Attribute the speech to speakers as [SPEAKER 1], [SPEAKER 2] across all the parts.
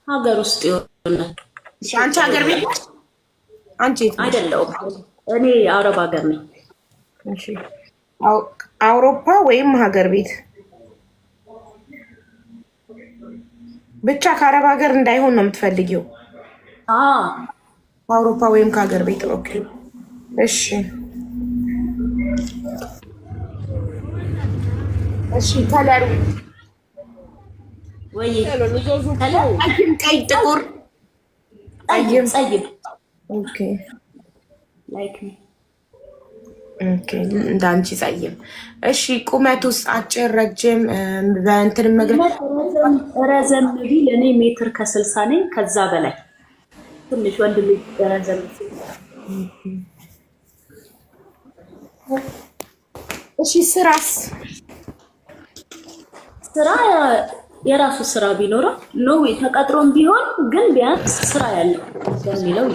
[SPEAKER 1] ሀገር ውስጥ ይሆናል።
[SPEAKER 2] አንቺ ሀገር ቤት ነሽ? አንቺ
[SPEAKER 1] አይደለሁም። እኔ አረብ ሀገር ነኝ።
[SPEAKER 2] እሺ አውሮፓ ወይም ሀገር ቤት ብቻ ከአረብ ሀገር እንዳይሆን ነው የምትፈልጊው? አውሮፓ ወይም ከሀገር ቤት። ኦኬ እሺ እሺ። ከለሩ
[SPEAKER 1] ወይ
[SPEAKER 2] ቀይ፣ ጥቁር፣
[SPEAKER 1] ጠይም?
[SPEAKER 2] ኦኬ
[SPEAKER 1] ላይክ
[SPEAKER 2] ኦኬ። እንዳንቺ ጸይም። እሺ ቁመቱስ አጭር ረጅም? በእንትን መግለጽ
[SPEAKER 1] ረዘም ቢል እኔ ሜትር ከ60 ነኝ። ከዛ በላይ ትንሽ ወንድ ልጅ ረዘም ሲል።
[SPEAKER 2] እሺ ስራስ?
[SPEAKER 1] ስራ የራሱ ስራ ቢኖረው ነው ተቀጥሮም ቢሆን ግን ቢያንስ ስራ ያለው በሚለው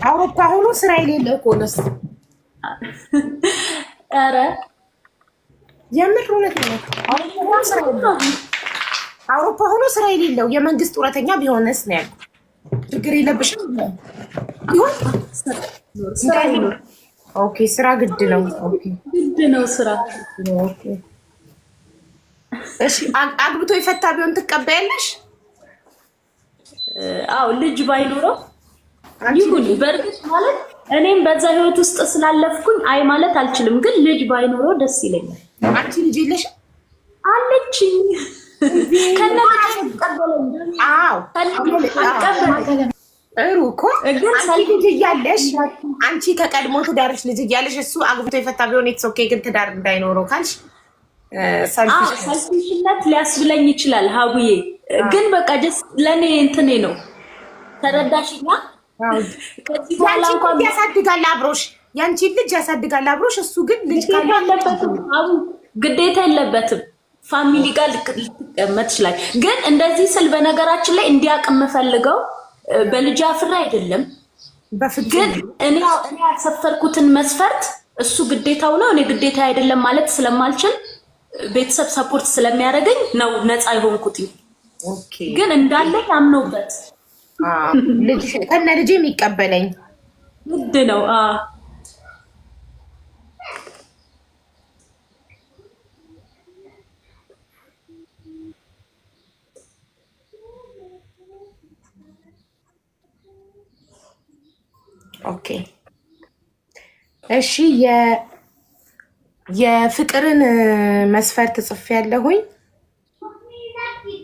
[SPEAKER 2] አውሮፓ ሆኖ ስራ የሌለው ከሆነስ?
[SPEAKER 1] ኧረ
[SPEAKER 2] የምር እውነት ነው። አውሮፓ ሆኖ ስራ የሌለው የመንግስት ጡረተኛ ቢሆንስ ነው ያልኩት። ችግር የለብሽም ቢሆን ስራ ይኖር። ኦኬ ስራ ግድ ነው። ኦኬ
[SPEAKER 1] ግድ ነው ስራ።
[SPEAKER 2] ኦኬ እሺ አግብቶ የፈታ ቢሆን ትቀበያለሽ?
[SPEAKER 1] አዎ ልጅ ባይኖረው ይሁን። በእርግጥ ማለት እኔም በዛ ህይወት ውስጥ ስላለፍኩኝ አይ ማለት አልችልም፣ ግን ልጅ ባይኖረው ደስ ይለኛል።
[SPEAKER 2] አንቺ ልጅ የለሽም?
[SPEAKER 1] አለችኝ።
[SPEAKER 2] ጥሩ እኮ ልጅ እያለሽ አንቺ ከቀድሞ ትዳርሽ ልጅ እያለሽ እሱ አግብቶ የፈታ ቢሆን ኢትስ ኦኬ፣ ግን ትዳር እንዳይኖረው ካልሽ
[SPEAKER 1] ሰልፊሽነት ሊያስብለኝ ይችላል። ሀቡዬ ግን በቃ ጀስ ለእኔ እንትኔ ነው። ተረዳሽኛ? ከዚህ በኋላ እንኳን
[SPEAKER 2] ያሳድጋል አብሮሽ፣ ያንቺን ልጅ ያሳድጋል አብሮሽ። እሱ ግን ልጅ
[SPEAKER 1] ካለበትም ግዴታ የለበትም ፋሚሊ ጋር ልትቀመጥ ይችላል። ግን እንደዚህ ስል በነገራችን ላይ እንዲያውቅ የምፈልገው በልጅ አፍራ አይደለም፣ ግን እኔ ያሰፈርኩትን መስፈርት እሱ ግዴታው ነው፣ እኔ ግዴታ አይደለም ማለት ስለማልችል ቤተሰብ ሰፖርት ስለሚያደርገኝ ነው ነፃ የሆንኩት። ግን እንዳለ ያምነውበት
[SPEAKER 2] ልጅ ከነ ልጅ የሚቀበለኝ
[SPEAKER 1] ግድ ነው።
[SPEAKER 2] ኦኬ እሺ። የፍቅርን መስፈርት ጽፌያለሁኝ።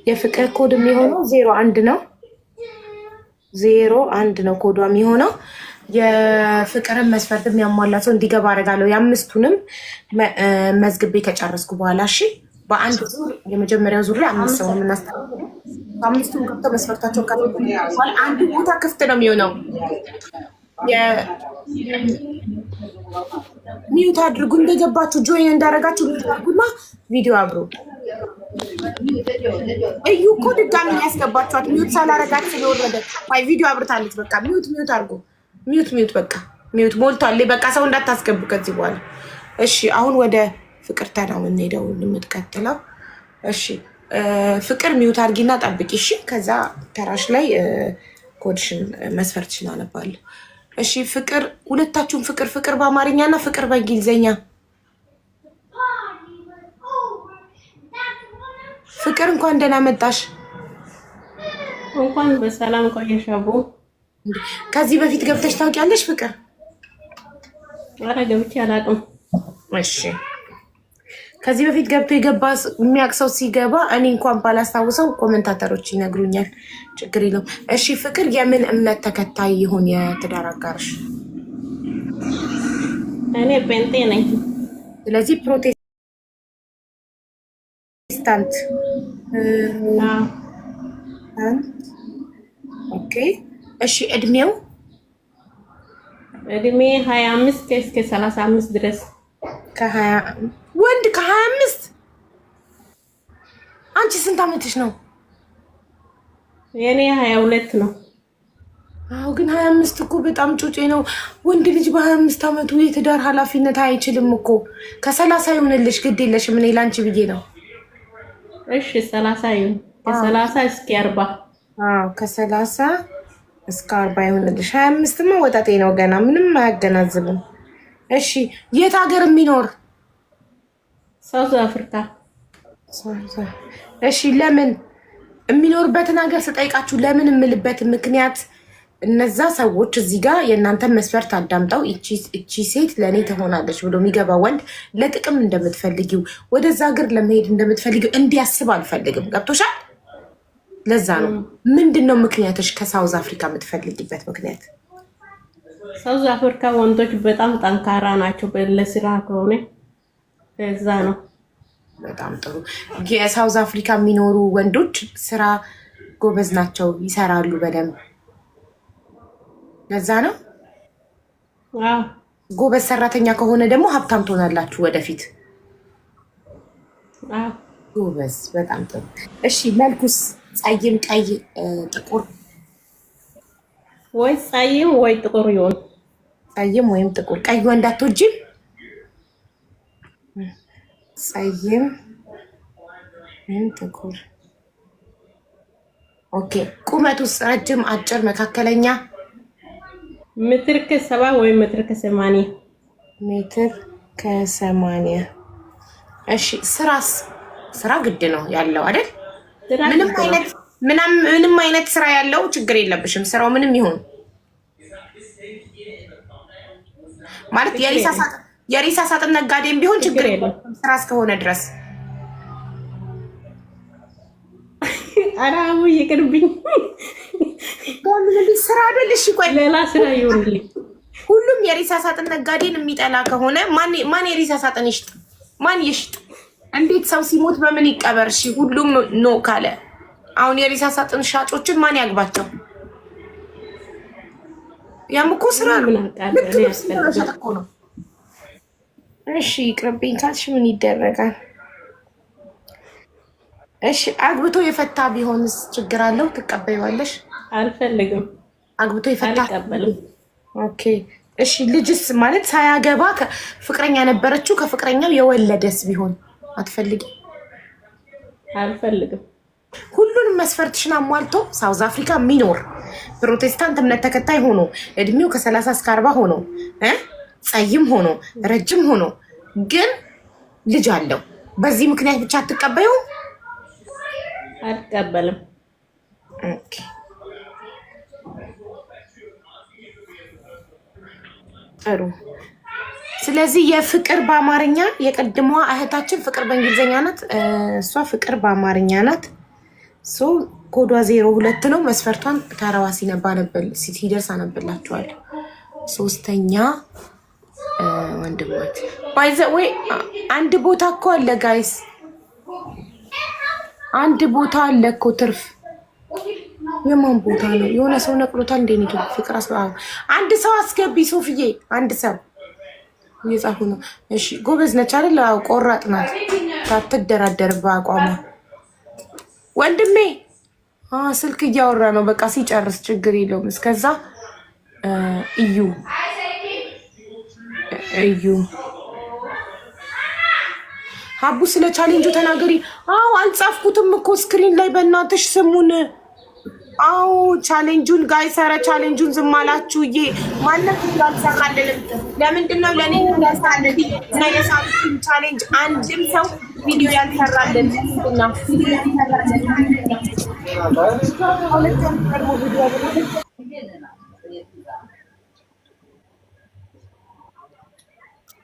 [SPEAKER 2] የፍቅር ኮድ የሚሆነው 01 ነው። 01 ነው ኮዷ የሚሆነው። የፍቅርን መስፈርት የሚያሟላ ሰው እንዲገባ አደርጋለሁ። የአምስቱንም መዝግቤ ከጨረስኩ በኋላ እሺ። በአንድ ዙር የመጀመሪያው ዙር ላይ 5 ሰው የምናስተናግደው። አምስቱም ገብተው መስፈርታቸው በኋላ አንዱ ቦታ ክፍት ነው የሚሆነው። ሚዩት አድርጉ። እንደገባችሁ ጆይን እንዳደረጋችሁ ሚዩት አድርጉና ቪዲዮ አብሮ እዩ እኮ ድጋሚ ያስገባችኋት ሚዩት ሳላረጋት ስለወረደ አይ ቪዲዮ አብርታለች። በቃ ሚዩት አድርጉ። ሚዩት በቃ ሚዩት ሞልቷል። በቃ ሰው እንዳታስገቡ ከዚህ በኋላ እሺ። አሁን ወደ ፍቅር ተናው እንሄደው እንምትቀጥለው። እሺ ፍቅር ሚዩት አድርጊና ጠብቂ እሺ። ከዛ ተራሽ ላይ ኮድሽን መስፈርትሽን አነባለሁ። እሺ ፍቅር፣ ሁለታችሁም ፍቅር በአማርኛ እና ፍቅር በእንግሊዘኛ። ፍቅር እንኳን ደህና መጣሽ።
[SPEAKER 3] እንኳን በሰላም ቆየሽ አቡ።
[SPEAKER 2] ከዚህ በፊት ገብተሽ ታውቂያለሽ ፍቅር?
[SPEAKER 3] ኧረ ገብቼ አላውቅም።
[SPEAKER 2] እሺ ከዚህ በፊት ገብቶ የገባ የሚያውቅ ሰው ሲገባ እኔ እንኳን ባላስታውሰው ኮሜንታተሮች ይነግሩኛል። ችግር የለውም። እሺ ፍቅር የምን እምነት ተከታይ ይሁን የትዳር አጋርሽ?
[SPEAKER 3] እኔ ጴንጤ ነኝ።
[SPEAKER 2] ስለዚህ ፕሮቴስታንት። ኦኬ እሺ እድሜው?
[SPEAKER 3] እድሜ 25 እስከ 35 ድረስ።
[SPEAKER 2] ወንድ ከ25? አንቺ ስንት ዓመትሽ ነው?
[SPEAKER 3] የኔ 22 ነው።
[SPEAKER 2] አዎ ግን 25 እኮ በጣም ጩጬ ነው። ወንድ ልጅ በ25 ዓመቱ የትዳር ኃላፊነት አይችልም እኮ። ከ30 ይሆንልሽ ግድ የለሽም። እኔ ላንቺ ብዬ ነው።
[SPEAKER 3] እሺ 30 ይሁን። ከ30 እስከ 40
[SPEAKER 2] ከ30 እስከ 40 ይሆንልሽ። 25ማ ወጣቴ ነው ገና ምንም አያገናዝብም። እሺ የት ሀገር የሚኖር?
[SPEAKER 3] ሳውዝ አፍሪካ።
[SPEAKER 2] እሺ ለምን የሚኖርበትን ሀገር ስጠይቃችሁ ለምን የምልበት ምክንያት እነዛ ሰዎች እዚህ ጋር የእናንተን መስፈርት አዳምጠው እቺ ሴት ለእኔ ትሆናለች ብሎ የሚገባ ወንድ ለጥቅም እንደምትፈልጊው ወደዛ ሀገር ለመሄድ እንደምትፈልጊው እንዲያስብ አልፈልግም። ገብቶሻል? ለዛ ነው። ምንድን ነው ምክንያቶች? ከሳውዝ አፍሪካ የምትፈልጊበት ምክንያት?
[SPEAKER 3] ሳውዝ አፍሪካ ወንዶች በጣም ጠንካራ ናቸው ለስራ ከሆነ ለዛ ነው።
[SPEAKER 2] በጣም ጥሩ። የሳውዝ አፍሪካ የሚኖሩ ወንዶች ስራ ጎበዝ ናቸው፣ ይሰራሉ በደንብ። ለዛ ነው። ጎበዝ ሰራተኛ ከሆነ ደግሞ ሀብታም ትሆናላችሁ ወደፊት። ጎበዝ፣ በጣም ጥሩ። እሺ መልኩስ? ፀይም፣ ቀይ፣ ጥቁር?
[SPEAKER 3] ወይ ፀይም ወይ ጥቁር ይሆን?
[SPEAKER 2] ፀይም ወይም ጥቁር። ቀይ ወንድ አትወጂም? ፀይም ወይም ጥቁር። ኦኬ። ቁመቱስ? ረጅም፣ አጭር፣ መካከለኛ?
[SPEAKER 3] ሜትር ከ70 ወይ ሜትር ከ80?
[SPEAKER 2] ሜትር ከ80። እሺ ስራስ? ስራ ግድ ነው ያለው አይደል? ምንም አይነት ስራ ያለው ችግር የለብሽም። ስራው ምንም ይሁን ማለት የሬሳ ሳጥን ነጋዴም ቢሆን ችግር የለም ስራ እስከሆነ ድረስ።
[SPEAKER 3] አራሙ ይቅርብኝ።
[SPEAKER 2] ስራ አይደል? እሺ ቆይ
[SPEAKER 3] ሌላ ስራ ይሁንልኝ።
[SPEAKER 2] ሁሉም የሬሳ ሳጥን ነጋዴን የሚጠላ ከሆነ ማን የሬሳ ሳጥን ይሽጥ? ማን ይሽጥ? እንዴት ሰው ሲሞት በምን ይቀበር? እሺ ሁሉም ኖ ካለ አሁን የሬሳ ሳጥን ሻጮችን ማን ያግባቸው? ያም እኮ ስራ ነው። እሺ ይቅርብኝ ካልሽ ምን ይደረጋል? እሺ አግብቶ የፈታ ቢሆንስ ችግር አለው? ትቀበይዋለሽ?
[SPEAKER 3] አልፈልግም።
[SPEAKER 2] አግብቶ የፈታ
[SPEAKER 3] አልቀበልም።
[SPEAKER 2] ኦኬ። እሺ ልጅስ ማለት ሳያገባ ፍቅረኛ ነበረችው ከፍቅረኛው የወለደስ ቢሆን አትፈልጊ?
[SPEAKER 3] አልፈልግም።
[SPEAKER 2] ሁሉንም መስፈርትሽን አሟልቶ ሳውዝ አፍሪካ የሚኖር ፕሮቴስታንት እምነት ተከታይ ሆኖ እድሜው ከ30 እስከ 40 ሆኖ ፀይም ሆኖ ረጅም ሆኖ ግን ልጅ አለው። በዚህ ምክንያት ብቻ አትቀበዩ?
[SPEAKER 3] አልቀበልም።
[SPEAKER 2] ኦኬ። ጥሩ። ስለዚህ የፍቅር በአማርኛ የቀድሟ እህታችን ፍቅር በእንግሊዝኛ ናት፣ እሷ ፍቅር በአማርኛ ናት። ሶ ኮዷ 02 ነው። መስፈርቷን ተራዋ ሲደርስ አነብላችኋል። ሶስተኛ ወንድሞች ወይ አንድ ቦታ እኮ አለ ጋይስ፣ አንድ ቦታ አለ እኮ ትርፍ። የማን ቦታ ነው? የሆነ ሰው ነቅሎታል። እንደ ኔቶ ፍቅር አንድ ሰው አስገቢ ሶፍዬ፣ አንድ ሰው እየጻፉ ነው። እሺ ጎበዝ ነች አይደል? አዎ ቆራጥ ናት። ታትደራደር በአቋሟ። ወንድሜ ስልክ እያወራ ነው። በቃ ሲጨርስ ችግር የለውም። እስከዛ እዩ ሀቡ ስለ ቻሌንጁ ተናገሪ። አዎ አልጻፍኩትም እኮ ስክሪን ላይ በእናትሽ ስሙን። አዎ ቻሌንጁን ጋይሰረ ቻሌንጁን ዝም አላችሁ። ማንም ያልሰራልንም ለምንድን ነው ለኔ ያልሰራልን? እና የሳምንቱን ቻሌንጅ አንድም ሰው ቪዲዮ ያልሰራልን ምንድነው?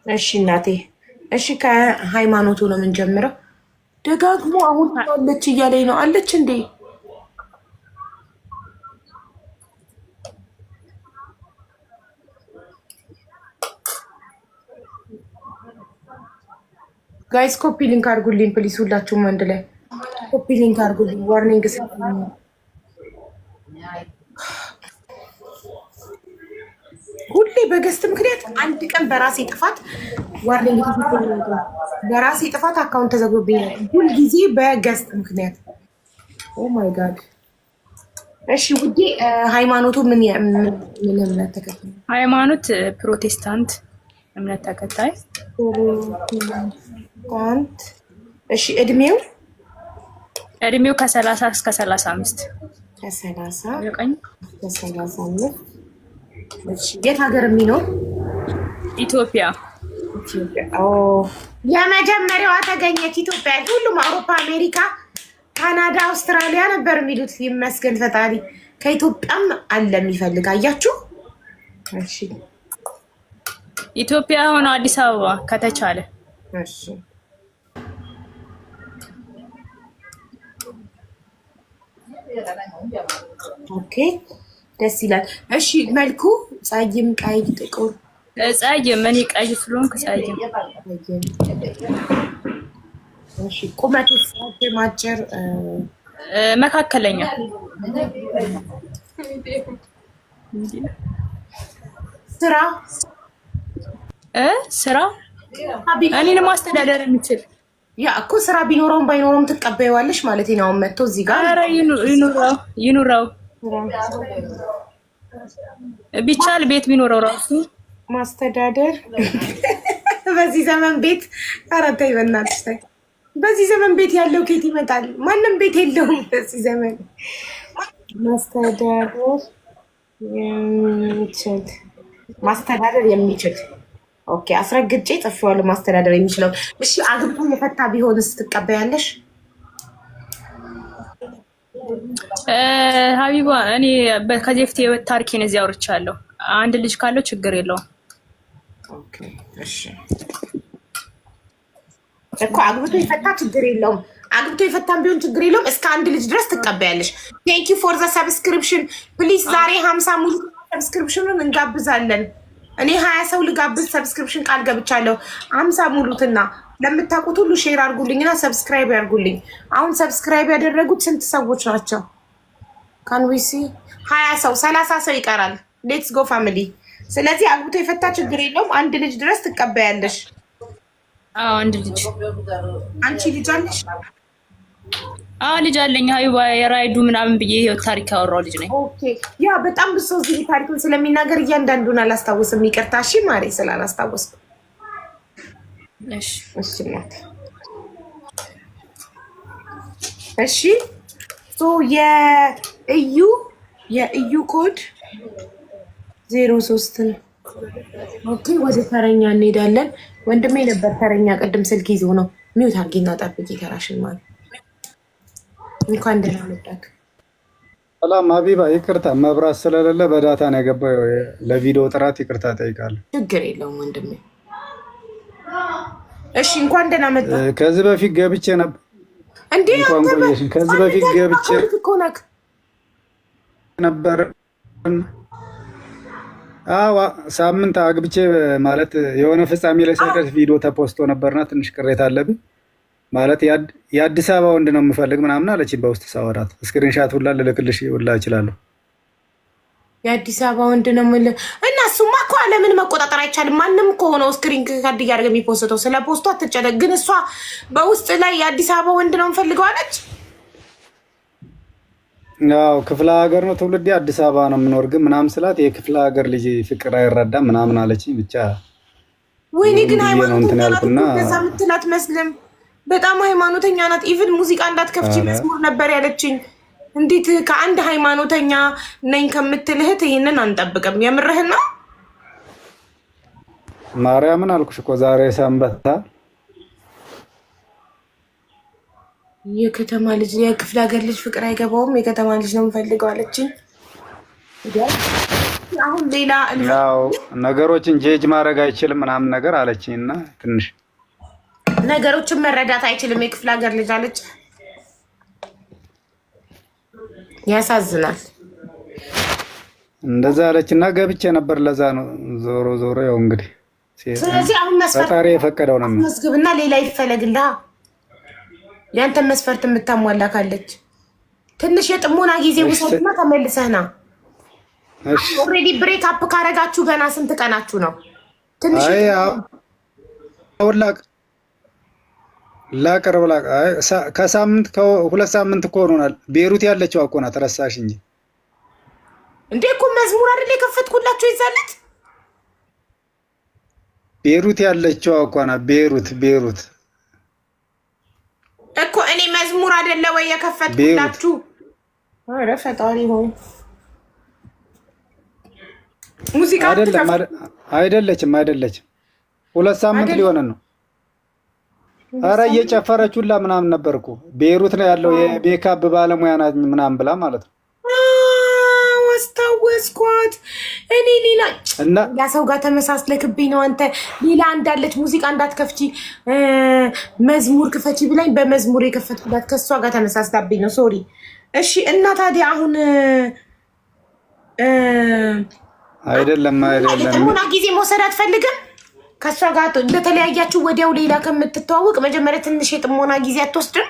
[SPEAKER 2] እሺ እናቴ፣ እሺ ከሃይማኖቱ ነው የምንጀምረው። ደጋግሞ አሁን አለች እያለኝ ነው። አለች እንዴ? ጋይስ ኮፒ ሊንክ አድርጉልኝ ፕሊስ፣ ሁላችሁም አንድ ላይ ኮፒ ሊንክ አድርጉልኝ። ዋርኒንግ ሁሌ በገስት ምክንያት አንድ ቀን በራሴ ጥፋት ዋርኒንግ በራሴ ጥፋት አካውንት ተዘግቶብኛል። ሁል ጊዜ በገስት ምክንያት። ኦ ማይ ጋድ። እሺ ውዴ ሃይማኖቱ ምን እምነት ተከታይ?
[SPEAKER 4] ሃይማኖት ፕሮቴስታንት እምነት ተከታይ።
[SPEAKER 2] ፕሮቴስታንት። እሺ እድሜው
[SPEAKER 4] እድሜው ከ30 እስከ 35
[SPEAKER 2] ከ30
[SPEAKER 4] የቀኝ
[SPEAKER 2] እስከ 35 እሺ የት ሀገር የሚኖር
[SPEAKER 4] ኢትዮጵያ
[SPEAKER 2] የመጀመሪያዋ ተገኘች ኢትዮጵያ። ሁሉም አውሮፓ፣ አሜሪካ፣ ካናዳ፣ አውስትራሊያ ነበር የሚሉት። ይመስገን ፈጣሪ ከኢትዮጵያም አለ የሚፈልግ አያችሁ። እሺ
[SPEAKER 4] ኢትዮጵያ ሆኖ አዲስ አበባ ከተቻለ።
[SPEAKER 2] እሺ ኦኬ ደስ ይላል። እሺ መልኩ ጸይም፣ ቀይ፣ ጥቁር?
[SPEAKER 4] ጸይም። እኔ ቀይ ስለሆንኩ ጸይም።
[SPEAKER 2] እሺ ቁመቱ ረጅም፣ አጭር?
[SPEAKER 4] መካከለኛ።
[SPEAKER 2] ስራ
[SPEAKER 4] ስራ እኔን ማስተዳደር የሚችል
[SPEAKER 2] ያ እኮ ስራ ቢኖረውም ባይኖረውም ትቀበይዋለሽ ማለት ነው። አሁን መጥቶ እዚህ ጋር
[SPEAKER 4] ኧረ ይኑረው ቢቻል ቤት ቢኖረው ራሱ
[SPEAKER 2] ማስተዳደር። በዚህ ዘመን ቤት ኧረ ተይ በእናትሽ ተይ። በዚህ ዘመን ቤት ያለው ኬት ይመጣል? ማንም ቤት የለውም በዚህ ዘመን። ማስተዳደር የሚችል ኦኬ፣ አስረግጬ ጽፌዋለሁ። ማስተዳደር የሚችለው እሺ። አግብቶ የፈታ ቢሆንስ ትቀበያለሽ?
[SPEAKER 4] ሀቢባ እኔ ከዚህ በፊት የህይወት ታሪኬን እዚህ አውርቻለሁ። አንድ ልጅ ካለው ችግር የለውም።
[SPEAKER 2] ኦኬ እሺ እኮ አግብቶ የፈታ ችግር የለውም። አግብቶ የፈታም ቢሆን ችግር የለውም። እስከ አንድ ልጅ ድረስ ትቀበያለሽ። ቴንክ ዩ ፎር ዘ ሰብስክሪፕሽን ፕሊዝ። ዛሬ 50 ሙሉ ሰብስክሪፕሽኑን እንጋብዛለን። እኔ 20 ሰው ልጋብዝ ሰብስክሪፕሽን ቃል ገብቻለሁ። 50 ሙሉትና ለምታውቁት ሁሉ ሼር አድርጉልኝና ሰብስክራይብ ያድርጉልኝ። አሁን ሰብስክራይብ ያደረጉት ስንት ሰዎች ናቸው? ካንዊሲ 20 ሰው 30 ሰው ይቀራል። ሌትስ ጎ ፋሚሊ። ስለዚህ አግብቶ የፈታ ችግር የለውም። አንድ ልጅ ድረስ ትቀበያለሽ።
[SPEAKER 4] አንድ ልጅ።
[SPEAKER 2] አንቺ ልጅ አለሽ?
[SPEAKER 4] ልጅ አለኝ። ሀይባ የራይዱ ምናምን ብዬ ህይወት ታሪክ ያወራው ልጅ ነኝ።
[SPEAKER 2] ኦኬ ያ በጣም ብዙ ሰው እዚህ ታሪኩን ስለሚናገር እያንዳንዱን አላስታውስም። ይቅርታ እሺ ማሬ ስላላስታወስኩ።
[SPEAKER 4] እሺ
[SPEAKER 2] እሺ እናት እሺ። ሶ የእዩ ኮድ 03 ነው። ኦኬ ወደ ተረኛ እንሄዳለን። ወንድሜ ነበር ተረኛ ቅድም ስልክ ይዞ ነው። ሚውት አድርጊና ጠብቂ ተራሽን ማለት እንኳን ደህና መጣክ።
[SPEAKER 5] ሰላም ሀቢባ፣ ይቅርታ መብራት ስለሌለ በዳታ ነው የገባው። ለቪዲዮ ጥራት ይቅርታ ጠይቃለሁ።
[SPEAKER 2] ችግር የለውም ወንድሜ። እሺ እንኳን ደህና መጣ።
[SPEAKER 5] ከዚህ በፊት ገብቼ ነበር
[SPEAKER 2] እንዴ?
[SPEAKER 5] እንኳን ቆየሽን። ከዚህ በፊት ገብቼ ነበር። ሳምንት አግብቼ ማለት የሆነ ፍጻሜ ላይ ሳይደርስ ቪዲዮ ተፖስቶ ነበርና ትንሽ ቅሬታ አለብኝ። ማለት የአዲስ አበባ ወንድ ነው የምፈልግ ምናምን አለችኝ። በውስጥ ሳወራት ስክሪንሻት ሁላ ልልክልሽ ሁላ እችላለሁ።
[SPEAKER 2] የአዲስ አበባ ወንድ ነው የምልህ እና እሱማ እኮ ዓለምን መቆጣጠር አይቻልም። ማንም እኮ ሆነው ስክሪን ካርድ እያደረገ የሚፖስተው ስለ ፖስቱ አትጨነቅ። ግን እሷ በውስጥ ላይ የአዲስ አበባ ወንድ ነው የምፈልገው አለች።
[SPEAKER 5] ያው ክፍለ ሀገር ነው ትውልዴ፣ አዲስ አበባ ነው የምኖር ግን ምናምን ስላት የክፍለ ሀገር ልጅ ፍቅር አይረዳም ምናምን አለችኝ። ብቻ
[SPEAKER 2] ወይኔ ግን ሃይማኖተኛ ናት። እዛ ምትላት መስልም በጣም ሃይማኖተኛ ናት። ኢቭን ሙዚቃ እንዳትከፍቺ መዝሙር ነበር ያለችኝ። እንዴት ከአንድ ሃይማኖተኛ ነኝ ከምትል እህት ይሄንን አንጠብቅም። የምርህን ነው?
[SPEAKER 5] ማርያምን አልኩሽ እኮ ዛሬ ሰንበታ።
[SPEAKER 2] የከተማ ልጅ የክፍለ ሀገር ልጅ ፍቅር አይገባውም። የከተማ ልጅ ነው የምፈልገው አለችኝ። አሁን ሌላ
[SPEAKER 5] ያው ነገሮችን ጄጅ ማድረግ አይችልም ምናምን ነገር አለችኝ እና ትንሽ
[SPEAKER 2] ነገሮችን መረዳት አይችልም የክፍለ ሀገር ልጅ አለች። ያሳዝናል።
[SPEAKER 5] እንደዛ አለችና ገብቼ ነበር። ለዛ ነው ዞሮ ዞሮ ያው እንግዲህ
[SPEAKER 2] ስለዚህ አሁን
[SPEAKER 5] ፈጣሪ የፈቀደው ነው
[SPEAKER 2] መስገብና ሌላ ይፈለግልህ። ያንተን መስፈርት የምታሟላ ካለች ትንሽ የጥሞና ጊዜ ውሰድና ተመልሰህ ና። እሺ ኦልሬዲ ብሬክ አፕ ካረጋችሁ ገና ስንት ቀናችሁ ነው? ትንሽ
[SPEAKER 5] ላቀርብ ከሳምንት ከሁለት ሳምንት እኮ ሆኖናል። ቤሩት ያለችው እኮ ናት። ረሳሽ እንጂ
[SPEAKER 2] እንዴ እኮ መዝሙር አይደል የከፈትኩላችሁ ይዛለት።
[SPEAKER 5] ቤሩት ያለችው እኮ ናት። ቤሩት
[SPEAKER 2] እኮ እኔ መዝሙር አይደለ ወይ የከፈትኩላችሁ? ኧረ ፈጣሪ ሆይ ሙዚቃ
[SPEAKER 5] አይደለችም። 2 ሳምንት ሊሆነን ነው። ኧረ እየጨፈረችሁላ ምናምን ነበርኩ። ቤይሩት ነው ያለው የሜካፕ ባለሙያ ናት ምናምን ብላ ማለት ነው።
[SPEAKER 2] አስታወስኳት። እኔ ሌላ ሰው ጋር ተመሳስለክብኝ ነው። አንተ ሌላ እንዳለች ሙዚቃ እንዳትከፍቺ መዝሙር ክፈቺ ብላኝ በመዝሙር የከፈትኩላት ከእሷ ጋር ተመሳስታብኝ ነው። ሶሪ። እሺ እና ታዲያ አሁን
[SPEAKER 5] አይደለም
[SPEAKER 2] የጥሞና ጊዜ መውሰድ አትፈልግም? ከእሷ ጋር እንደተለያያችሁ ወዲያው ሌላ ከምትተዋወቅ መጀመሪያ ትንሽ የጥሞና ጊዜ አትወስድም?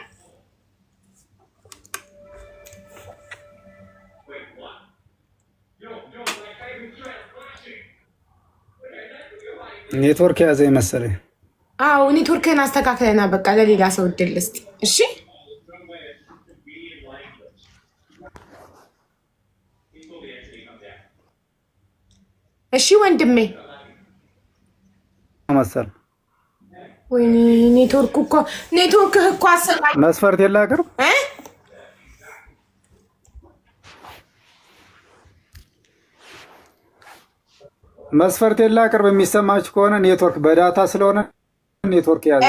[SPEAKER 5] ኔትወርክ ያዘኝ መሰለኝ።
[SPEAKER 2] አዎ ኔትወርክህን አስተካክለና በቃ ለሌላ ሰው እድል እስኪ። እሺ እሺ ወንድሜ
[SPEAKER 5] መሰል
[SPEAKER 2] ወይኔ ኔትወርክህ እኮ አሰቃይ።
[SPEAKER 5] መስፈርት የላቅርብ መስፈርት የላቅርብ የሚሰማችሁ ከሆነ ኔትወርክ በዳታ ስለሆነ ኔትወርክ ያዘ።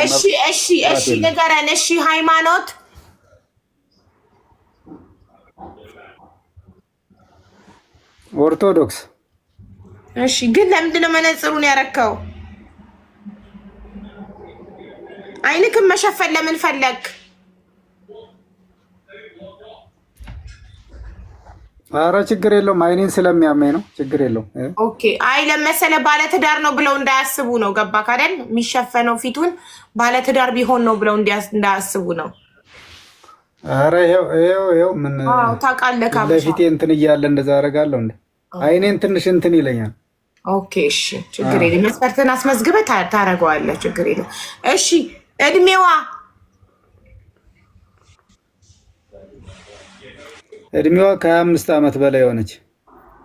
[SPEAKER 2] እሺ ንገረን። እሺ ሃይማኖት
[SPEAKER 5] ኦርቶዶክስ።
[SPEAKER 2] እሺ ግን ለምንድን ነው መነጽሩን ያረከው? አይንክም መሸፈን ለምን ፈለግ?
[SPEAKER 5] ኧረ ችግር የለውም። አይኔን ስለሚያመኝ ነው። ችግር የለውም።
[SPEAKER 2] ኦኬ። አይ ለመሰለ ባለትዳር ነው ብለው እንዳያስቡ ነው። ገባክ አይደል? የሚሸፈነው ፊቱን ባለትዳር ቢሆን ነው ብለው እንዳያስቡ ነው።
[SPEAKER 5] ኧረ ይኸው ምን
[SPEAKER 2] ታውቃለህ፣
[SPEAKER 5] ለፊቴ እንትን እያለ እንደዛ አደርጋለሁ እንዴ? አይኔን ትንሽ እንትን ይለኛል።
[SPEAKER 2] ኦኬ እሺ፣ ችግር የለም። መስፈርትን አስመዝግበህ ታደርገዋለህ። ችግር የለም። እሺ
[SPEAKER 5] እድሜዋ ከ25 ዓመት በላይ ሆነች።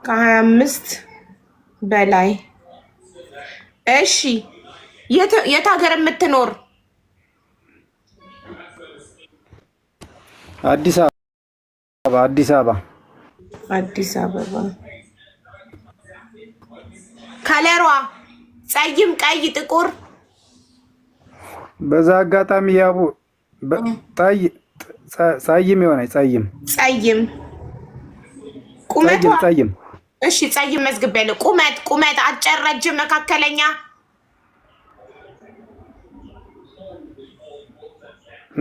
[SPEAKER 2] ከ25 በላይ። እሺ የት ሀገር የምትኖር?
[SPEAKER 5] አዲስ አበባ።
[SPEAKER 2] ከለሯ ፀይም፣ ቀይ፣ ጥቁር?
[SPEAKER 5] በዛ አጋጣሚ ያቡ ፀይም የሆነች ፀይም
[SPEAKER 2] ቁመቷ
[SPEAKER 5] ፀይም።
[SPEAKER 2] እሺ ፀይም መዝግቤያለሁ። ቁመት አጭር፣ ረጅም፣ መካከለኛ?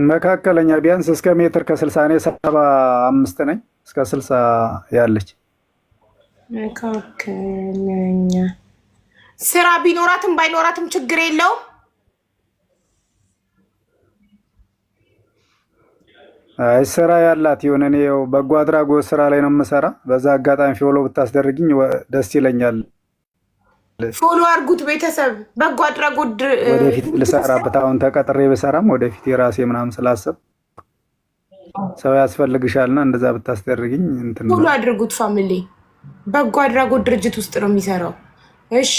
[SPEAKER 5] መካከለኛ ቢያንስ እስከ ሜትር ከ60 እኔ 75 ነኝ። እስከ 60 ያለች
[SPEAKER 2] መካከለኛ። ስራ ቢኖራትም ባይኖራትም ችግር የለውም።
[SPEAKER 5] አይ ስራ ያላት ይሁን። እኔ ያው በጎ አድራጎት ስራ ላይ ነው የምሰራ። በዛ አጋጣሚ ፎሎ ብታስደርግኝ ደስ ይለኛል።
[SPEAKER 2] ፎሎ አድርጉት ቤተሰብ። በጎ አድራጎት
[SPEAKER 5] ወደፊት ልሰራበት አሁን ተቀጥሬ ብሰራም ወደፊት የራሴ ምናምን ስላሰብ ሰው ያስፈልግሻልና እንደዛ ብታስደርግኝ እንትን
[SPEAKER 2] ፎሎ አድርጉት። ፋሚሊ በጎ አድራጎት ድርጅት ውስጥ ነው የሚሰራው። እሺ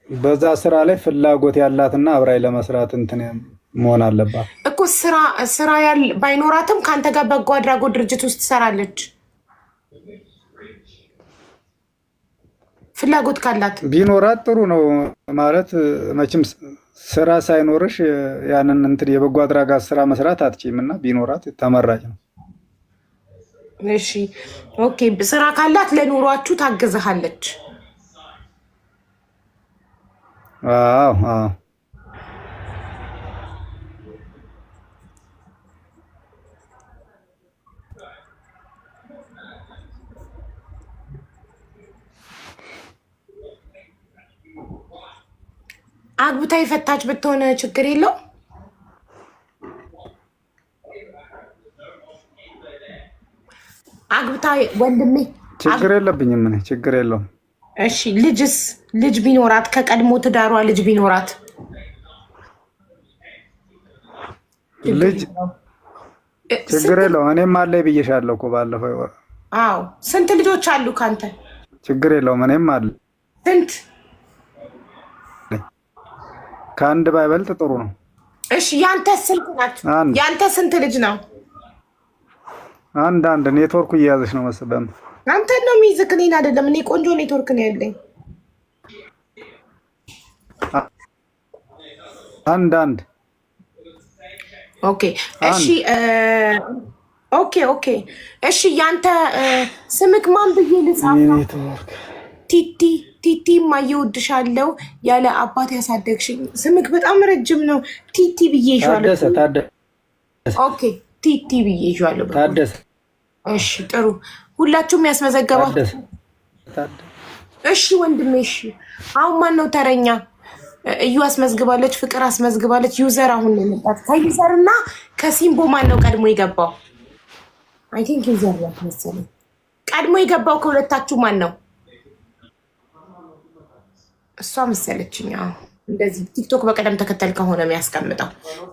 [SPEAKER 5] በዛ ስራ ላይ ፍላጎት ያላትና አብራይ ለመስራት እንትን መሆን አለባት
[SPEAKER 2] እኮ። ስራ ባይኖራትም ከአንተ ጋር በጎ አድራጎት ድርጅት ውስጥ ትሰራለች። ፍላጎት ካላት
[SPEAKER 5] ቢኖራት ጥሩ ነው ማለት። መቼም ስራ ሳይኖርሽ ያንን እንትን የበጎ አድራጎት ስራ መስራት አትችይም እና ቢኖራት ተመራጭ ነው።
[SPEAKER 2] እሺ ኦኬ። ስራ ካላት ለኑሯችሁ ታግዝሃለች።
[SPEAKER 5] አዎ
[SPEAKER 2] አግብታ የፈታች ብትሆን ችግር የለው? አግብታ ወንድሜ
[SPEAKER 5] ችግር የለብኝም። ምን ችግር የለውም።
[SPEAKER 2] እሺ ልጅ ቢኖራት ከቀድሞ ትዳሯ ልጅ ቢኖራት?
[SPEAKER 5] ልጅ ችግር የለውም። እኔም አለኝ ብዬሻለሁ እኮ ባለፈው።
[SPEAKER 2] አዎ ስንት ልጆች አሉ ካንተ?
[SPEAKER 5] ችግር የለውም። እኔም አለ።
[SPEAKER 2] ስንት?
[SPEAKER 5] ከአንድ ባይበልጥ ጥሩ ነው።
[SPEAKER 2] እሺ ያንተ ስንት ናት? ያንተ ስንት ልጅ ነው?
[SPEAKER 5] አንድ ኔትወርኩ እየያዘች ነው መሰለኝ።
[SPEAKER 2] አንተ ነው የሚይዝክ እኔን አይደለም። እኔ ቆንጆ ኔትወርክ ነው ያለኝ።
[SPEAKER 5] አንድ
[SPEAKER 2] ኦኬ እሺ ኦኬ እሺ ያንተ ስምክ ማን ብዬ ልጻፍ? ቲቲ ማየውድሻለው ያለ አባት ያሳደግሽኝ። ስምክ በጣም ረጅም ነው። ቲቲ ብዬ ይሻለው።
[SPEAKER 5] ታደሰ
[SPEAKER 2] ኦኬ ቲቲ ብዬ ይሻለው።
[SPEAKER 5] ታደሰ
[SPEAKER 2] እሺ ጥሩ። ሁላችሁም ያስመዘገባችሁ። እሺ ወንድሜ እሺ። አሁን ማን ነው ተረኛ? እዩ አስመዝግባለች፣ ፍቅር አስመዝግባለች። ዩዘር አሁን ነው የመጣት። ከዩዘር እና ከሲምቦ ማን ነው ቀድሞ የገባው? አይ ቲንክ ዩዘር ነው መሰለኝ። ቀድሞ የገባው ከሁለታችሁ ማን ነው? እሷ መሰለችኝ። እንደዚህ ቲክቶክ በቀደም ተከተል ከሆነ የሚያስቀምጠው።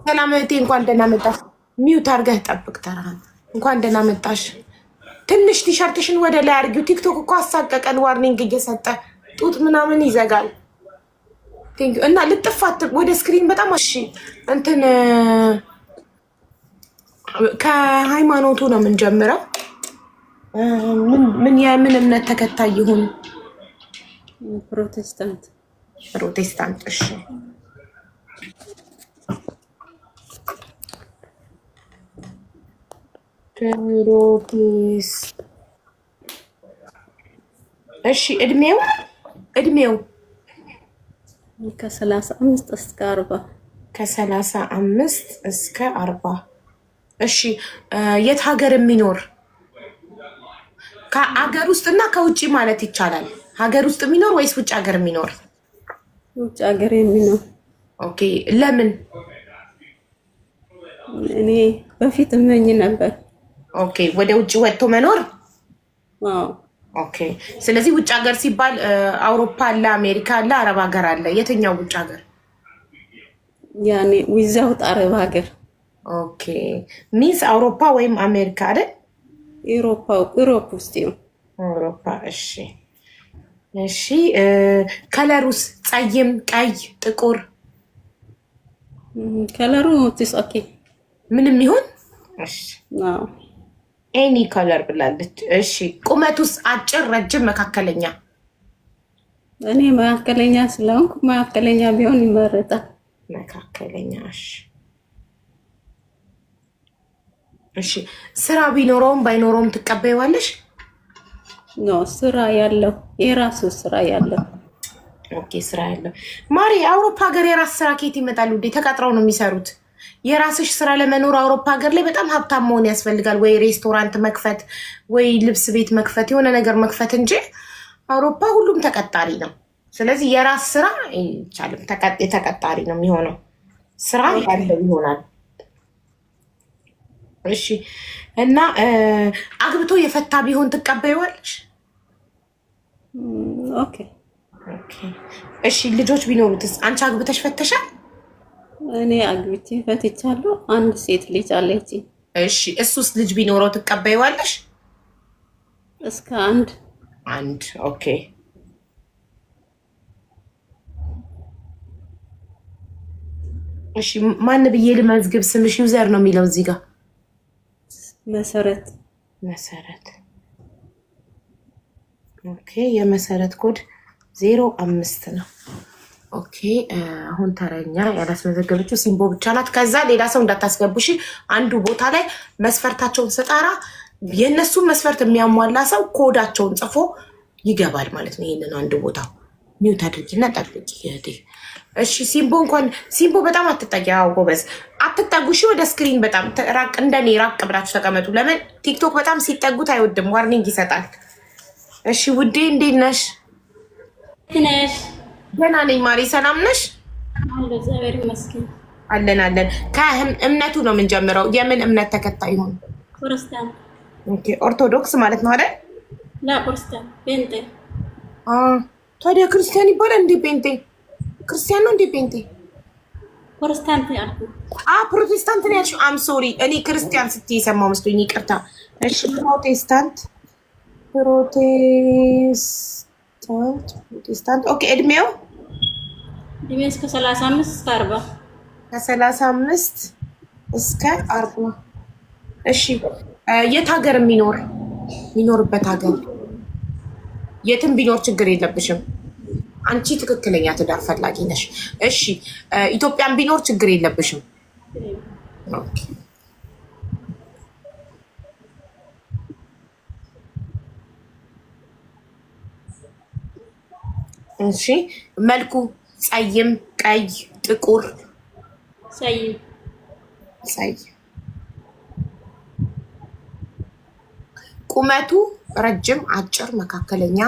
[SPEAKER 2] ሰላም እህቴ፣ እንኳን ደህና መጣሽ። ሚውት አድርገህ ጠብቅ ተራህን። እንኳን ደህና መጣሽ። ትንሽ ቲሸርትሽን ወደ ላይ አድርጊው። ቲክቶክ እኮ አሳቀቀን፣ ዋርኒንግ እየሰጠ ጡት ምናምን ይዘጋል። እና ልጥፋት ወደ ስክሪን በጣም እሺ። እንትን ከሃይማኖቱ ነው የምንጀምረው። የምን እምነት ተከታይ ይሁን?
[SPEAKER 3] ፕሮቴስታንት።
[SPEAKER 2] እሺ እሺ እድሜው
[SPEAKER 3] ከ35 እስከ 40
[SPEAKER 2] ከ35 እስከ 40 እሺ የት ሀገር የሚኖር? ከሀገር ውስጥና ከውጭ ማለት ይቻላል። ሀገር ውስጥ የሚኖር ወይስ ውጭ ሀገር የሚኖር?
[SPEAKER 3] ውጭ ሀገር የሚኖር።
[SPEAKER 2] ኦኬ ለምን?
[SPEAKER 3] እኔ በፊት እመኝ ነበር።
[SPEAKER 2] ኦኬ ወደ ውጭ ወጥቶ መኖር። ኦኬ ስለዚህ ውጭ ሀገር ሲባል አውሮፓ አለ፣ አሜሪካ አለ፣ አረብ ሀገር አለ። የትኛው ውጭ ሀገር?
[SPEAKER 3] ያኔ ዊዛውት አረብ ሀገር።
[SPEAKER 2] ኦኬ ሚንስ አውሮፓ ወይም አሜሪካ አይደል?
[SPEAKER 3] ኢሮፕ ውስጥ ነው።
[SPEAKER 2] አውሮፓ። እሺ ከለሩስ? ፀይም፣ ቀይ፣ ጥቁር?
[SPEAKER 3] ከለሩ ቲስ ኦኬ
[SPEAKER 2] ምንም ይሁን። እሺ
[SPEAKER 3] አዎ
[SPEAKER 2] ኤኒ ከለር ብላለች። እሺ ቁመቱስ? አጭር፣ ረጅም፣ መካከለኛ?
[SPEAKER 3] እኔ መካከለኛ ስለሆንኩ መካከለኛ ቢሆን ይመረጣል።
[SPEAKER 2] መካከለኛ። እሺ ስራ ቢኖረውም ባይኖረውም ትቀበይዋለሽ?
[SPEAKER 3] ኖ ስራ ያለው የራሱ ስራ ያለው።
[SPEAKER 2] ኦኬ ስራ ያለው ማሪ። አውሮፓ ሀገር የራስ ስራ ከየት ይመጣሉ? ተቀጥረው ነው የሚሰሩት። የራስሽ ስራ ለመኖር አውሮፓ ሀገር ላይ በጣም ሀብታም መሆን ያስፈልጋል። ወይ ሬስቶራንት መክፈት፣ ወይ ልብስ ቤት መክፈት፣ የሆነ ነገር መክፈት እንጂ አውሮፓ ሁሉም ተቀጣሪ ነው። ስለዚህ የራስ ስራ አይቻልም። ተቀጣሪ ነው የሚሆነው። ስራ ያለው ይሆናል። እሺ እና አግብቶ የፈታ ቢሆን ትቀበይዋለሽ?
[SPEAKER 3] ኦኬ
[SPEAKER 2] እሺ ልጆች ቢኖሩትስ? አንቺ አግብተሽ ፈተሻል?
[SPEAKER 3] እኔ አግብቼ ፈትቻለሁ። አንድ ሴት ልጅ አለች።
[SPEAKER 2] እሺ እሱስ ልጅ ቢኖረው ትቀበይዋለሽ?
[SPEAKER 3] እስከ አንድ። ኦኬ
[SPEAKER 2] እሺ ማን ብዬ ልመዝግብ? ስምሽ ዩዘር ነው የሚለው እዚህ ጋር።
[SPEAKER 3] መሰረት።
[SPEAKER 2] ኦኬ የመሰረት ኮድ 05 ነው። ኦኬ አሁን ተረኛ ያላስመዘገበችው ሲምቦ ብቻ ናት። ከዛ ሌላ ሰው እንዳታስገቡሽ። አንዱ ቦታ ላይ መስፈርታቸውን ስጠራ የእነሱን መስፈርት የሚያሟላ ሰው ኮዳቸውን ጽፎ ይገባል ማለት ነው። ይሄንን አንዱ ቦታ ሚውት አድርጊና ጠብቂ እህቴ። እሺ ሲምቦ በጣም አትጠጊ። አዎ ጎበዝ አትጠጉሽ። ወደ ስክሪን በጣም ራቅ፣ እንደኔ ራቅ ብላችሁ ተቀመጡ። ለምን ቲክቶክ በጣም ሲጠጉት አይወድም፣ ዋርኒንግ ይሰጣል። እሺ ውዴ እንዴት ነሽ? ደህና ነኝ ማሪ። ሰላም ነሽ?
[SPEAKER 3] እግዚአብሔር ይመስገን።
[SPEAKER 2] አለን። ከእምነቱ ነው የምንጀምረው። የምን እምነት ተከታይ ይሆን?
[SPEAKER 3] ፕሮቴስታንት።
[SPEAKER 2] ኦኬ ኦርቶዶክስ ማለት ነው አይደል?
[SPEAKER 3] ፕሮቴስታንት ጴንጤ።
[SPEAKER 2] ታዲያ ክርስቲያን ይባላል እንዴ? ጴንጤ ክርስቲያን ነው እንዴ? ጴንጤ
[SPEAKER 3] ፕሮቴስታንት ያልኩ።
[SPEAKER 2] ፕሮቴስታንት ነው ያልሽው? አም ሶሪ እኔ ክርስቲያን ስትይ የሰማሁ መስሎኝ፣ ይቅርታ። እሺ ፕሮቴስታንት። ኦኬ እድሜው
[SPEAKER 3] እድሜ እስከ 35 እስከ 40
[SPEAKER 2] ከ35 እስከ 40 እሺ የት ሀገር የሚኖርበት ሀገር የትም ቢኖር ችግር የለብሽም። አንቺ ትክክለኛ ትዳር ፈላጊ ነሽ። እሺ ኢትዮጵያን ቢኖር ችግር የለብሽም። እሺ መልኩ ጸይም፣ ቀይ፣ ጥቁር? ጸይም። ቁመቱ ረጅም፣ አጭር፣ መካከለኛ?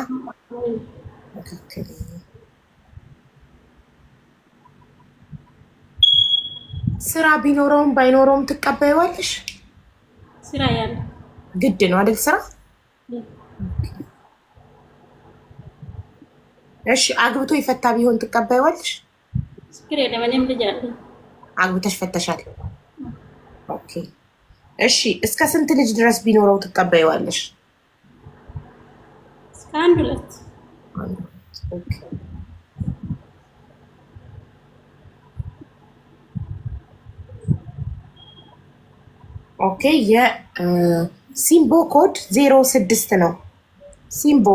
[SPEAKER 2] መካከለኛ። ስራ ቢኖረውም ባይኖረውም ትቀበይዋለሽ?
[SPEAKER 3] ስራ ያለ
[SPEAKER 2] ግድ ነው አይደል? ስራ። እሺ አግብቶ የፈታ ቢሆን ትቀበይዋለሽ?
[SPEAKER 3] ችግር የለም። እኔም ልጅ አለ።
[SPEAKER 2] አግብተሽ ፈተሻል? ኦኬ። እሺ እስከ ስንት ልጅ ድረስ ቢኖረው ትቀበይዋለሽ?
[SPEAKER 3] እስከ 1 2።
[SPEAKER 2] ኦኬ። ኦኬ የሲምቦ ኮድ 06 ነው። ሲምቦ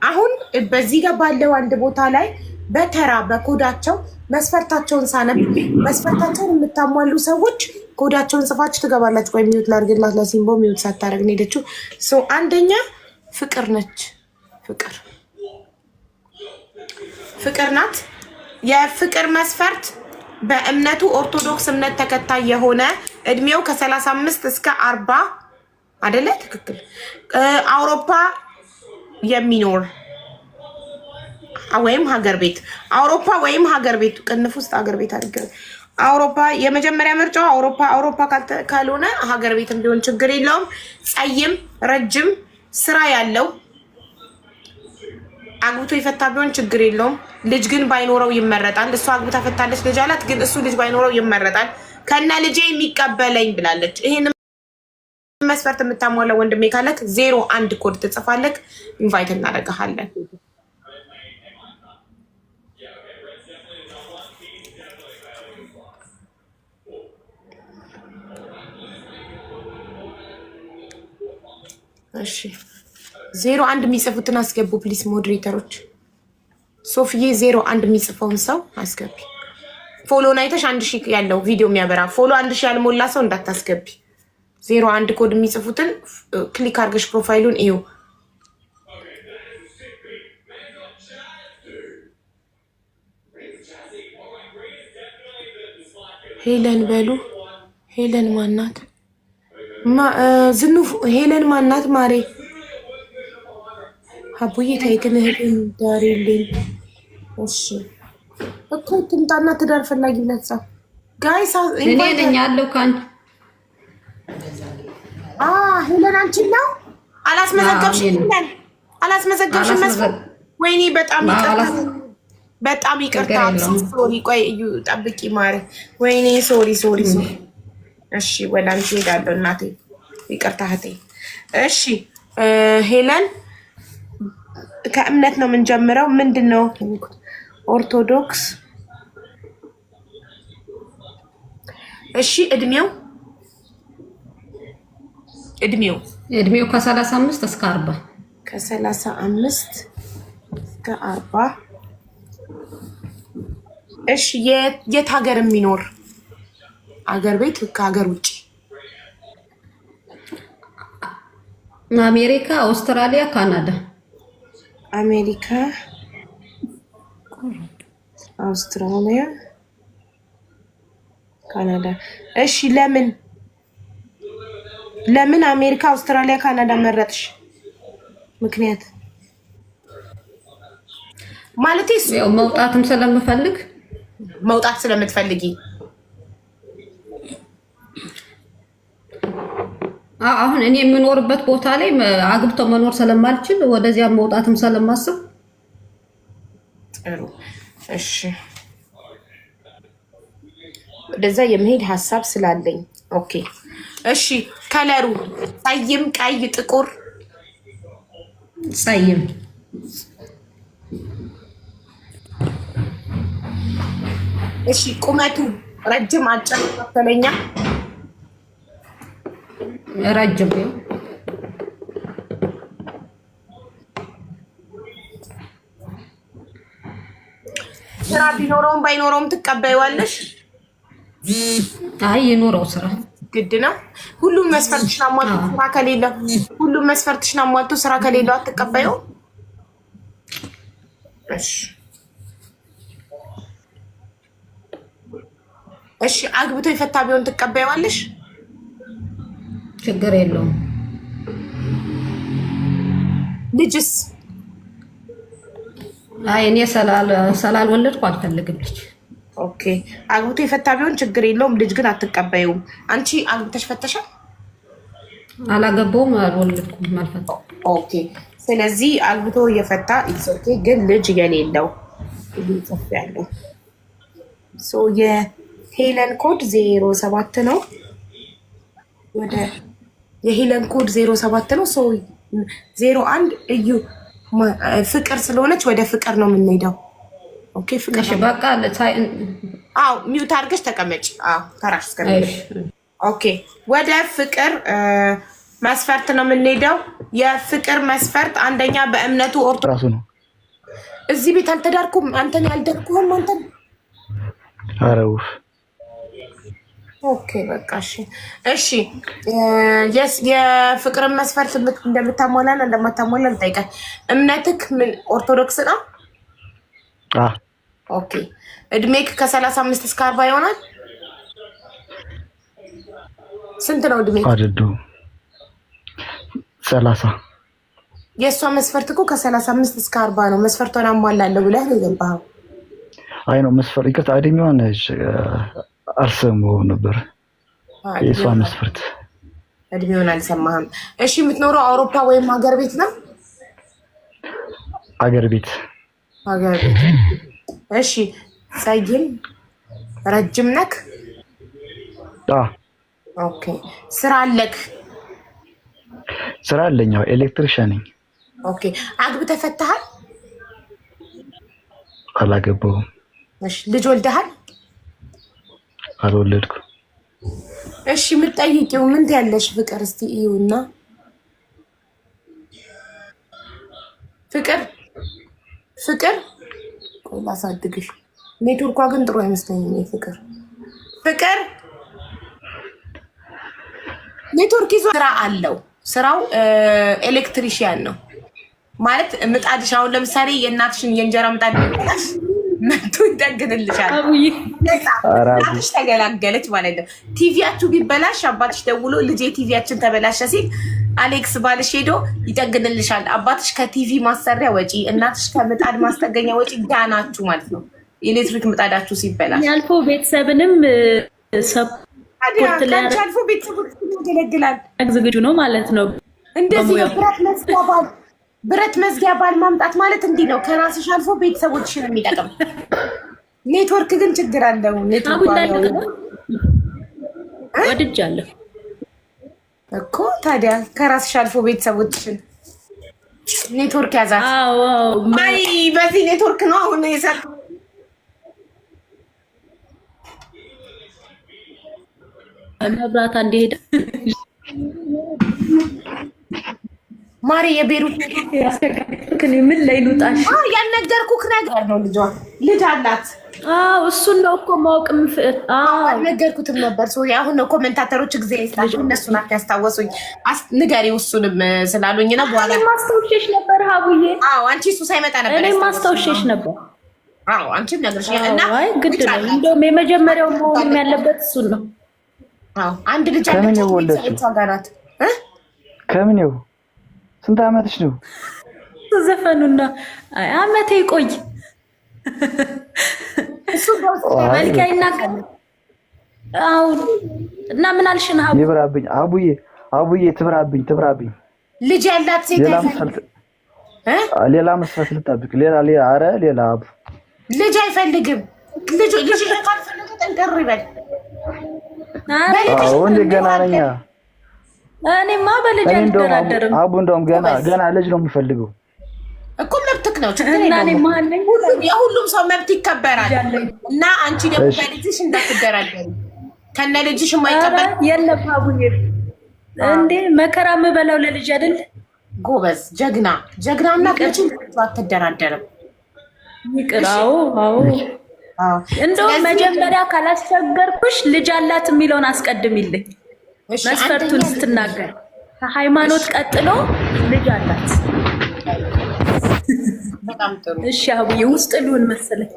[SPEAKER 2] አሁን በዚህ ጋር ባለው አንድ ቦታ ላይ በተራ በኮዳቸው መስፈርታቸውን ሳነብ መስፈርታቸውን የምታሟሉ ሰዎች ኮዳቸውን ጽፋችሁ ትገባላችሁ። ቆይ ሚዩት ላድርግላት ለሲምቦ ሚዩት ሳታደርግ ነው ሄደችው። አንደኛ ፍቅር ነች። ፍቅር ናት። የፍቅር መስፈርት በእምነቱ ኦርቶዶክስ እምነት ተከታይ የሆነ እድሜው ከ35 እስከ 40 አይደለ? ትክክል። አውሮፓ የሚኖር ወይም ሀገር ቤት አውሮፓ ወይም ሀገር ቤት ቅንፍ ውስጥ ሀገር ቤት አድርገን አውሮፓ የመጀመሪያ ምርጫው አውሮፓ ካልሆነ ሀገር ቤትም ቢሆን ችግር የለውም። ጸይም፣ ረጅም፣ ስራ ያለው፣ አግብቶ የፈታ ቢሆን ችግር የለውም። ልጅ ግን ባይኖረው ይመረጣል። እሱ አግብታ ፈታለች፣ ልጅ አላት፣ ግን እሱ ልጅ ባይኖረው ይመረጣል። ከነ ልጄ የሚቀበለኝ ብላለች። ይሄን መስፈርት የምታሟለው ወንድሜ ካለክ 01 ኮድ ትጽፋለክ፣ ኢንቫይት እናደርግሃለን። እሺ 01 የሚጽፉትን አስገቡ ፕሊስ ሞዴሬተሮች። ሶፊዬ 01 የሚጽፈውን ሰው አስገቢ። ፎሎ ናይተሽ 1000 ያለው ቪዲዮ የሚያበራ ፎሎ 1000 ያልሞላ ሰው እንዳታስገቢ። 01 ኮድ የሚጽፉትን ክሊክ አድርገሽ ፕሮፋይሉን እዩ። ሄለን በሉ። ሄለን ማናት? ዝኑፍ ሄለን ማናት? ማሬ አቡዬ ታይትን እህትን ዳሪልኝ። እሺ እኮ ትምጣና ትዳር ፈላጊ ብለጻ ጋይስ
[SPEAKER 6] እኔ ነኝ ያለው ካን
[SPEAKER 2] ሄለን አንቺን ነው አላስመዘገብሽም? ሄለን አላስመዘገብሽም መስፈርት? ወይኔ በጣም ይቅርታ ሶሪ። ቆይ እዩ ጠብቂ ማሬ። ወይኔ ሶሪ። እሺ ወደ አንቺ ሄዳለሁ እናቴ። ይቅርታ እህቴ። እሺ ሄለን ከእምነት ነው የምንጀምረው። ምንድን ነው? ኦርቶዶክስ። እሺ እድሜው
[SPEAKER 6] ከ35 እስከ 40
[SPEAKER 2] ከ35 እስከ 40 እሺ የት ሀገር የሚኖር? አገር ቤት ከሀገር ውጭ?
[SPEAKER 6] አሜሪካ፣ አውስትራሊያ፣ ካናዳ።
[SPEAKER 2] አሜሪካ፣ አውስትራሊያ፣ ካናዳ። እሺ ለምን አሜሪካ፣ አውስትራሊያ፣ ካናዳ መረጥሽ? ምክንያት ማለት
[SPEAKER 6] ያው መውጣትም ስለምፈልግ።
[SPEAKER 2] መውጣት ስለምትፈልጊ?
[SPEAKER 6] አሁን እኔ የምኖርበት ቦታ ላይ አግብቶ መኖር ስለማልችል ወደዚያ መውጣትም ስለማስብ።
[SPEAKER 2] ጥሩ እሺ። ወደዛ የመሄድ ሀሳብ ስላለኝ ኦኬ። እሺ ከለሩ ጸይም፣ ቀይ፣ ጥቁር?
[SPEAKER 6] ጸይም።
[SPEAKER 2] እሺ ቁመቱ ረጅም አጭር መካከለኛ?
[SPEAKER 6] ረጅም።
[SPEAKER 2] ስራ ቢኖረውም ባይኖረውም ትቀበይዋለሽ?
[SPEAKER 6] አይ ይኖረው ስራ
[SPEAKER 2] ግድ ነው። ሁሉም መስፈርትሽን አሟልቶ ስራ ከሌለው ስራ ከሌለው አትቀበይው? እሺ አግብቶ የፈታ ቢሆን ትቀበይዋለሽ?
[SPEAKER 6] ችግር የለውም።
[SPEAKER 2] ልጅስ?
[SPEAKER 6] አይ እኔ ስላልወለድኩ አልፈልግም ልጅ።
[SPEAKER 2] ኦኬ አግብቶ የፈታ ቢሆን ችግር የለውም። ልጅ ግን አትቀበይውም። አንቺ አግብተሽ ፈተሻል?
[SPEAKER 6] አላገባውም፣ አልወለድኩም፣ አልፈታም።
[SPEAKER 2] ኦኬ ስለዚህ አግብቶ የፈታ ኦኬ፣ ግን ልጅ የሌለው ጽፍ ያለው የሄለን ኮድ 07 ነው። ወደ የሄለን ኮድ 07 ነው። 01 እዩ ፍቅር ስለሆነች ወደ ፍቅር ነው የምንሄደው። ኦኬ ፍቅር
[SPEAKER 6] በቃ
[SPEAKER 2] ሚውት አድርገሽ ተቀመጭ። ተራሽ እስከሚል ኦኬ። ወደ ፍቅር መስፈርት ነው የምንሄደው። የፍቅር መስፈርት አንደኛ በእምነቱ ኦርቶዶክስ ነው። እዚህ ቤት አልተዳርኩም። አንተን ያልደርኩህም አንተን
[SPEAKER 5] አረውፍ
[SPEAKER 2] ኦኬ በቃ እሺ። የፍቅርን መስፈርት እንደምታሟላና እንደማታሟላ እንጠይቃለን። እምነትክ ምን ኦርቶዶክስ ነው? ኦኬ እድሜክ ከ35 እስከ 40 ይሆናል? ስንት ነው እድሜ?
[SPEAKER 5] አድዱ 30።
[SPEAKER 2] የእሷ መስፈርት እኮ ከ35 እስከ 40 ነው። መስፈርቷን አሟላለሁ ብለህ ነው የገባኸው?
[SPEAKER 5] አይ ነው መስፈርት ይቅርታ፣ እድሜዋን አልሰማሁም ነበር። የእሷ መስፈርት
[SPEAKER 2] እድሜውን አልሰማህም? እሺ የምትኖረው አውሮፓ ወይም ሀገር ቤት ነው?
[SPEAKER 5] ሀገር ቤት።
[SPEAKER 2] እሺ ጸይም ረጅም ነክ? ኦኬ ስራ አለክ?
[SPEAKER 5] ስራ አለኝ፣ ኤሌክትሪሻን ነኝ።
[SPEAKER 2] ኦኬ አግብተህ ፈተሃል?
[SPEAKER 5] አላገባሁም።
[SPEAKER 2] እሺ ልጅ ወልደሃል?
[SPEAKER 5] አልወለድኩም።
[SPEAKER 2] እሺ የምትጠይቂው ምን ትያለሽ? ፍቅር እስቲ እዩና ፍቅር ቆይ ላሳድግሽ። ኔትወርኳ ግን ጥሩ አይመስለኝም። ፍቅር ኔትወርክ ይዞ ስራ አለው። ስራው ኤሌክትሪሽያን ነው ማለት ምጣድሽ፣ አሁን ለምሳሌ የእናትሽን የእንጀራ ምጣድ ይበላሽ መቶ ይጠግንልሻል። እናትሽ ተገላገለች ማለት ነው። ቲቪያችሁ ቢበላሽ አባትሽ ደውሎ ልጄ ቲቪያችን ተበላሸ ሲል አሌክስ ባልሽ ሄዶ ይጠግንልሻል። አባትሽ ከቲቪ ማሰሪያ ወጪ፣ እናትሽ ከምጣድ ማስጠገኛ ወጪ ዳናችሁ ማለት ነው። ኤሌክትሪክ ምጣዳችሁ ሲበላሽ
[SPEAKER 1] ያልፎ ቤተሰብንም ሰፖርት
[SPEAKER 2] አልፎ ቤተሰቦች ያገለግላል።
[SPEAKER 1] ዝግጁ ነው ማለት ነው።
[SPEAKER 2] እንደዚህ ብረት መዝጊያ ባል ማምጣት ማለት እንዲህ ነው። ከራስሽ አልፎ ቤተሰቦችሽን የሚጠቅም። ኔትወርክ ግን ችግር አለው።
[SPEAKER 1] ወድጃለሁ
[SPEAKER 2] እኮ ታዲያ ከራስሽ አልፎ ቤተሰቦችሽን ኔትወርክ ያዛት። አይ በዚህ ኔትወርክ ነው አሁን የሰራ
[SPEAKER 1] መብራት አንዴ ሄደ።
[SPEAKER 2] ማሪ የቤሩት
[SPEAKER 1] ምን ላይ ልውጣሽ?
[SPEAKER 2] ያልነገርኩህ ነገር ነው። ልጅ አላት።
[SPEAKER 1] እሱን ነው እኮ ማወቅ ምፍጥ።
[SPEAKER 2] አልነገርኩትም ነበር። አሁን ነው ኮሜንታተሮች ጊዜ ስላቸው እነሱ ናት ያስታወሱኝ። ንገሪው እሱንም ስላሉኝ ነው። በኋላ
[SPEAKER 1] ማስታወሻሽ ነበር ሀቡዬ።
[SPEAKER 2] አንቺ እሱ ሳይመጣ ነበር
[SPEAKER 1] እኔ ማስታወሻሽ ነበር።
[SPEAKER 2] አንቺም ነግርሽ
[SPEAKER 1] እና ግድ ነው። እንደውም የመጀመሪያው መሆንም ያለበት እሱን ነው።
[SPEAKER 2] አንድ ልጅ አለች ጋር ናት።
[SPEAKER 5] ከምን ይው ስንት አመትሽ ነው?
[SPEAKER 1] ዘፈኑና አመቴ ቆይ እሱ መልክ አይናገርም። እና ምን አልሽን?
[SPEAKER 5] ይብራብኝ አቡዬ ትብራብኝ
[SPEAKER 2] ልጅ ያላት ሴት
[SPEAKER 5] ሌላ መስፈርት ልጠብቅ። ሌላ አቡ
[SPEAKER 2] ልጅ አይፈልግም። ልጅ ካልፈለገ ጠንቀር ይበል።
[SPEAKER 5] ወንድ ገና ነኝ።
[SPEAKER 1] እኔማ በልጅ አልደራደርም።
[SPEAKER 5] አቡ እንደውም ገና ልጅ ነው የሚፈልገው
[SPEAKER 2] እኮ። መብት መብትክ ነው፣ ችግር የለውም። የሁሉም ሰው መብት ይከበራል። እና አንቺ ደግሞ በልጅሽ እንዳትደራደሪ። ከነ ልጅሽ የማይከበር
[SPEAKER 1] የለም። አቡዬ እንዴ መከራ የምበላው ለልጅ አይደል?
[SPEAKER 2] ጎበዝ ጀግና እና ልጅን አትደራደርም።
[SPEAKER 1] ይቅር። አዎ እንደውም መጀመሪያ ካላስቸገርኩሽ ልጅ አላት የሚለውን አስቀድሚልኝ መስፈርቱን ስትናገር። ከሃይማኖት ቀጥሎ ልጅ አላት።
[SPEAKER 2] በጣም ጥሩ።
[SPEAKER 1] እሺ አቡዬ ውስጥ ልሁን መሰለኝ።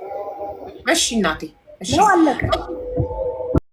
[SPEAKER 2] እሺ እናቴ። እሺ
[SPEAKER 1] ነው አለቀ።